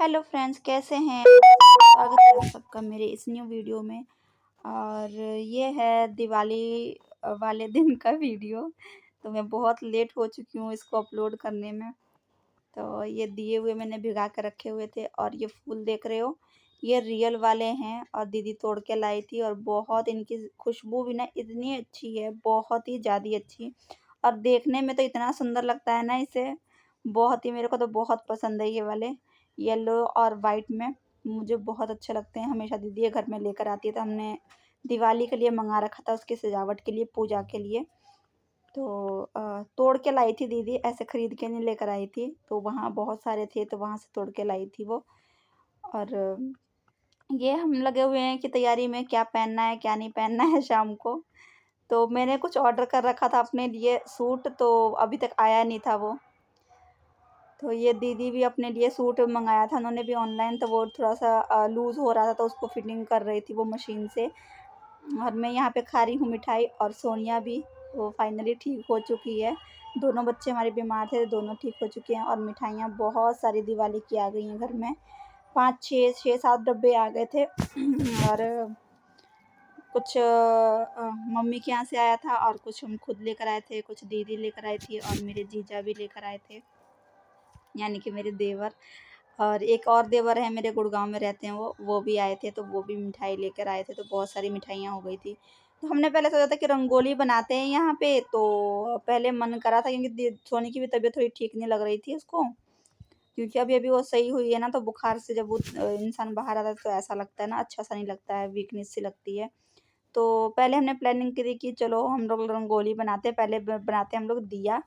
Hello friends, कैसे हैं? स्वागत है आप सबका मेरे इस न्यू वीडियो में। और ये है दिवाली वाले दिन का वीडियो। तो मैं बहुत लेट हो चुकी हूँ इसको अपलोड करने में। तो ये दिए हुए मैंने भिगा के रखे हुए थे और ये फूल देख रहे हो, ये रियल वाले हैं और दीदी तोड़ के लाई थी। और बहुत इनकी खुशबू भी ना इतनी अच्छी है, बहुत ही ज़्यादा अच्छी। और देखने में तो इतना सुंदर लगता है ना इसे, बहुत ही, मेरे को तो बहुत पसंद है ये वाले येलो और वाइट में। मुझे बहुत अच्छे लगते हैं, हमेशा दीदी ये घर में लेकर आती है। तो हमने दिवाली के लिए मंगा रखा था, उसकी सजावट के लिए, पूजा के लिए। तो तोड़ के लाई थी दीदी, ऐसे खरीद के नहीं लेकर आई थी। तो वहाँ बहुत सारे थे तो वहाँ से तोड़ के लाई थी वो। और ये हम लगे हुए हैं कि तैयारी में क्या पहनना है क्या नहीं पहनना है शाम को। तो मैंने कुछ ऑर्डर कर रखा था अपने लिए सूट, तो अभी तक आया नहीं था वो। तो ये दीदी भी अपने लिए सूट मंगाया था उन्होंने भी ऑनलाइन, तो वो थोड़ा-सा लूज़ हो रहा था तो उसको फिटिंग कर रही थी वो मशीन से। और मैं यहाँ पे खा रही हूँ मिठाई, और सोनिया भी, वो फाइनली ठीक हो चुकी है। दोनों बच्चे हमारे बीमार थे, दोनों ठीक हो चुके हैं। और मिठाइयाँ बहुत सारी दिवाली की आ गई हैं घर में। 5-6 6-7 डब्बे आ गए थे। और कुछ मम्मी के यहाँ से आया था और कुछ हम खुद लेकर आए थे, कुछ दीदी लेकर आई थी और मेरे जीजा भी लेकर आए थे, यानी कि मेरे देवर। और एक और देवर है मेरे, गुड़गाँव में रहते हैं वो भी आए थे, तो वो भी मिठाई लेकर आए थे। तो बहुत सारी मिठाइयाँ हो गई थी। तो हमने पहले सोचा था कि रंगोली बनाते हैं यहाँ पे, तो पहले मन करा था क्योंकि सोनी की भी तबीयत थोड़ी ठीक नहीं लग रही थी उसको। क्योंकि अभी-अभी वो सही हुई है ना, तो बुखार से जब वो इंसान बाहर आता है तो ऐसा लगता है ना, अच्छा-सा नहीं लगता है, वीकनेस सी लगती है। तो पहले हमने प्लानिंग करी कि चलो हम लोग रंगोली बनाते हैं, पहले ब बनाते हैं हम लोग दिया।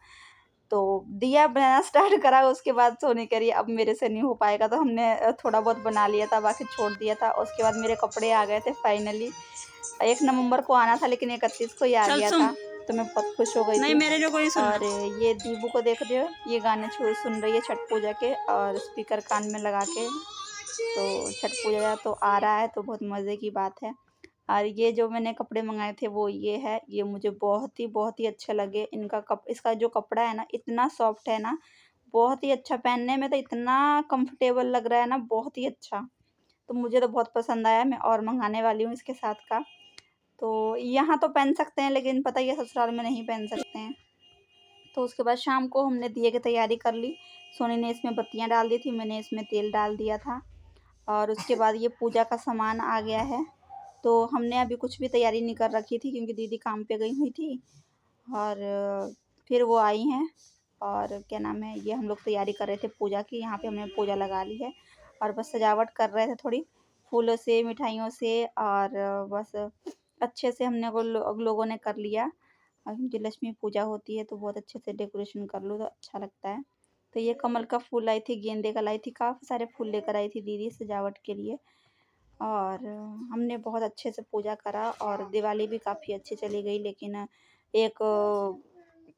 तो दिया बनाना स्टार्ट करा, उसके बाद सोनी कह रही है अब मेरे से नहीं हो पाएगा, तो हमने थोड़ा बहुत बना लिया था, बाकी छोड़ दिया था। उसके बाद मेरे कपड़े आ गए थे फाइनली। 1 नवंबर को आना था लेकिन 31 को ही आ गया था, तो मैं बहुत खुश हो गई नहीं, थी। मेरे जो कोई सुनना। और ये दीबू को देख रहे हो, ये गाने सुन रही है छठ पूजा के, और स्पीकर कान में लगा के। तो छठ पूजा तो आ रहा है तो बहुत मज़े की बात है। और ये जो मैंने कपड़े मँगाए थे वो ये है, ये मुझे बहुत ही अच्छे लगे। इनका इसका जो कपड़ा है ना, इतना सॉफ्ट है ना, बहुत ही अच्छा, पहनने में तो इतना कंफर्टेबल लग रहा है ना, बहुत ही अच्छा। तो मुझे तो बहुत पसंद आया, मैं और मँगाने वाली हूँ इसके साथ का। तो यहाँ तो पहन सकते हैं लेकिन पता ही है ससुराल में नहीं पहन सकते हैं। तो उसके बाद शाम को हमने दिए की तैयारी कर ली। सोनी ने इसमें बत्तियाँ डाल दी थी, मैंने इसमें तेल डाल दिया था। और उसके बाद ये पूजा का सामान आ गया है। तो हमने अभी कुछ भी तैयारी नहीं कर रखी थी क्योंकि दीदी काम पे गई हुई थी। और फिर वो आई हैं, और क्या नाम है, ये हम लोग तैयारी कर रहे थे पूजा की। यहाँ पे हमने पूजा लगा ली है और बस सजावट कर रहे थे थोड़ी फूलों से, मिठाइयों से। और बस अच्छे से हमने लोगों ने कर लिया। और क्योंकि लक्ष्मी पूजा होती है तो बहुत अच्छे से डेकोरेशन कर लो तो अच्छा लगता है। तो ये कमल का फूल लाई थी, गेंदे का लाई थी, काफ़ी सारे फूल लेकर आई थी दीदी सजावट के लिए। और हमने बहुत अच्छे से पूजा करा और दिवाली भी काफ़ी अच्छी चली गई। लेकिन एक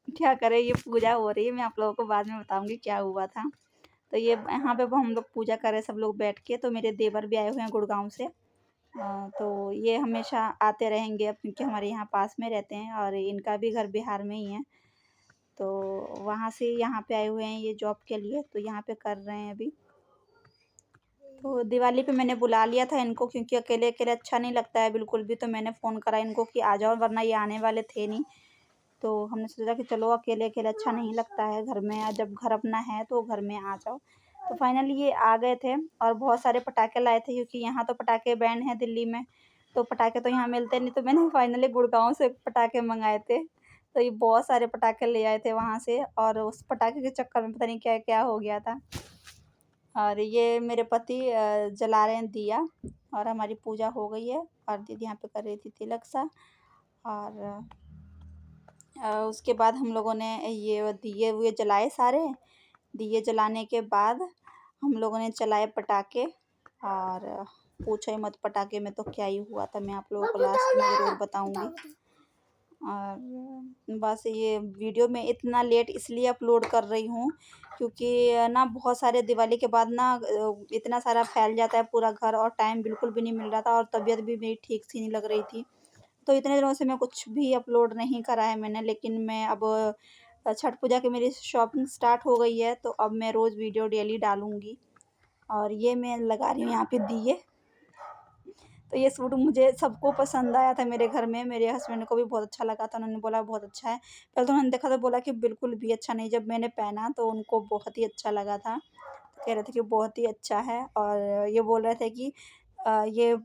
क्या करें, ये पूजा हो रही है, मैं आप लोगों को बाद में बताऊँगी क्या हुआ था। तो ये यहाँ पे वो हम लोग पूजा कर रहे हैं सब लोग बैठ के। तो मेरे देवर भी आए हुए हैं गुड़गाँव से। तो ये हमेशा आते रहेंगे अब क्योंकि हमारे यहाँ पास में रहते हैं और इनका भी घर बिहार में ही है। तो वहाँ से यहाँ पे आए हुए हैं ये जॉब के लिए, तो यहाँ पे कर रहे हैं अभी। तो दिवाली पे मैंने बुला लिया था इनको क्योंकि अकेले-अकेले अच्छा नहीं लगता है बिल्कुल भी। तो मैंने फ़ोन करा इनको कि आ जाओ, वरना ये आने वाले थे नहीं। तो हमने सोचा कि चलो अकेले-अकेले अच्छा नहीं लगता है घर में, जब घर अपना है तो घर में आ जाओ। तो फाइनली ये आ गए थे और बहुत सारे पटाखे लाए थे क्योंकि यहाँ तो पटाखे बैन है दिल्ली में, तो पटाखे तो यहाँ मिलते नहीं। तो मैंने फाइनली गुड़गाँव से पटाखे मँगाए थे। तो ये बहुत सारे पटाखे ले आए थे वहाँ से, और उस पटाखे के चक्कर में पता नहीं क्या-क्या हो गया था। और ये मेरे पति जला रहे हैं दिया, और हमारी पूजा हो गई है और दीदी यहाँ पे कर रही थी तिलक सा। और उसके बाद हम लोगों ने ये दिए हुए जलाए सारे। दिए जलाने के बाद हम लोगों ने चलाए पटाखे। और पूछो ही मत, पटाखे में तो क्या ही हुआ था, मैं आप लोगों को लास्ट में ज़रूर बताऊँगी। और बस ये वीडियो मैं इतना लेट इसलिए अपलोड कर रही हूँ क्योंकि ना बहुत सारे दिवाली के बाद ना इतना सारा फैल जाता है पूरा घर, और टाइम बिल्कुल भी नहीं मिल रहा था और तबीयत भी मेरी ठीक सी नहीं लग रही थी। तो इतने दिनों से मैं कुछ भी अपलोड नहीं करा है मैंने, लेकिन मैं अब छठ पूजा की मेरी शॉपिंग स्टार्ट हो गई है तो अब मैं रोज़ वीडियो डेली डालूँगी। और ये मैं लगा रही हूँ यहाँ पे दिए। तो ये सूट मुझे सबको पसंद आया था मेरे घर में, मेरे हस्बैंड को भी बहुत अच्छा लगा था, उन्होंने बोला बहुत अच्छा है। पहले तो उन्होंने देखा तो बोला कि बिल्कुल भी अच्छा नहीं, जब मैंने पहना तो उनको बहुत ही अच्छा लगा था। कह रहे थे कि बहुत ही अच्छा है और ये बोल रहे थे कि ये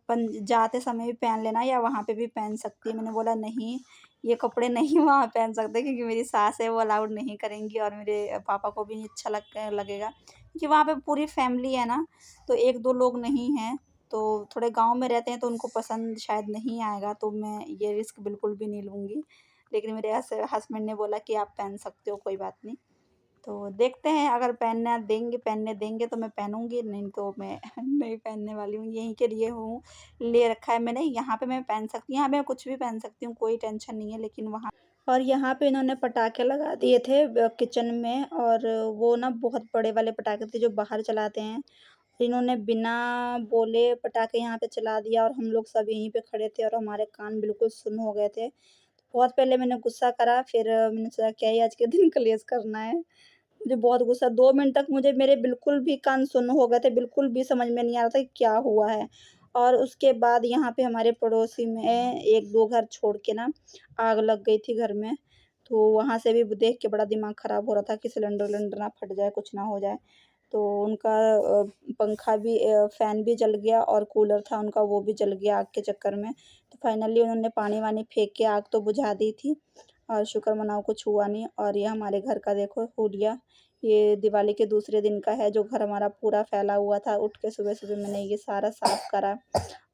जाते समय भी पहन लेना या वहाँ पे भी पहन सकती है। मैंने बोला नहीं, ये कपड़े नहीं वहाँ पहन सकते क्योंकि मेरी सास है वो अलाउड नहीं करेंगी और मेरे पापा को भी नहीं अच्छा लगेगा क्योंकि वहाँ पे पूरी फैमिली है ना, तो 1-2 लोग नहीं हैं, तो थोड़े गाँव में रहते हैं तो उनको पसंद शायद नहीं आएगा, तो मैं ये रिस्क बिल्कुल भी नहीं लूँगी। लेकिन मेरे हस्बैंड ने बोला कि आप पहन सकते हो, कोई बात नहीं। तो देखते हैं अगर पहनने देंगे तो मैं पहनूँगी, नहीं तो मैं नहीं पहनने वाली हूँ। यहीं के लिए हूँ, ले रखा है मैंने, यहाँ पे मैं पहन सकती हूँ, यहाँ मैं कुछ भी पहन सकती हूँ, कोई टेंशन नहीं है, लेकिन वहाँ और यहाँ पे इन्होंने पटाखे लगा दिए थे किचन में, और वो ना बहुत बड़े वाले पटाखे थे जो बाहर चलाते हैं। इन्होंने बिना बोले पटाखे यहाँ पे चला दिया और हम लोग सब यहीं पे खड़े थे और हमारे कान बिल्कुल सुन्न हो गए थे। बहुत पहले मैंने गुस्सा करा, फिर मैंने सोचा क्या ही आज के दिन कलेश करना है। मुझे बहुत गुस्सा, 2 मिनट तक मुझे मेरे बिल्कुल भी कान सुन्न हो गए थे, बिल्कुल भी समझ में नहीं आ रहा था कि क्या हुआ है। और उसके बाद यहाँ पे हमारे पड़ोसी में 1-2 घर छोड़ के ना आग लग गई थी घर में, तो वहाँ से भी देख के बड़ा दिमाग ख़राब हो रहा था कि सिलेंडर-विलेंडर ना फट जाए, कुछ ना हो जाए। तो उनका पंखा भी फ़ैन भी जल गया और कूलर था उनका वो भी जल गया आग के चक्कर में। तो फाइनली उन्होंने पानी-वानी फेंक के आग तो बुझा दी थी और शुक्र मनाओ कुछ हुआ नहीं। और ये हमारे घर का देखो हुलिया, ये दिवाली के दूसरे दिन का है, जो घर हमारा पूरा फैला हुआ था। उठ के सुबह-सुबह मैंने ये सारा साफ़ करा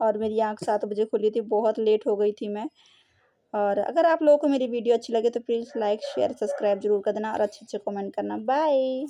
और मेरी आँख 7 बजे खुली थी, बहुत लेट हो गई थी मैं। और अगर आप लोगों को मेरी वीडियो अच्छी लगे तो प्लीज़ लाइक, शेयर, सब्सक्राइब ज़रूर कर देना और अच्छे-अच्छे कमेंट करना। बाय।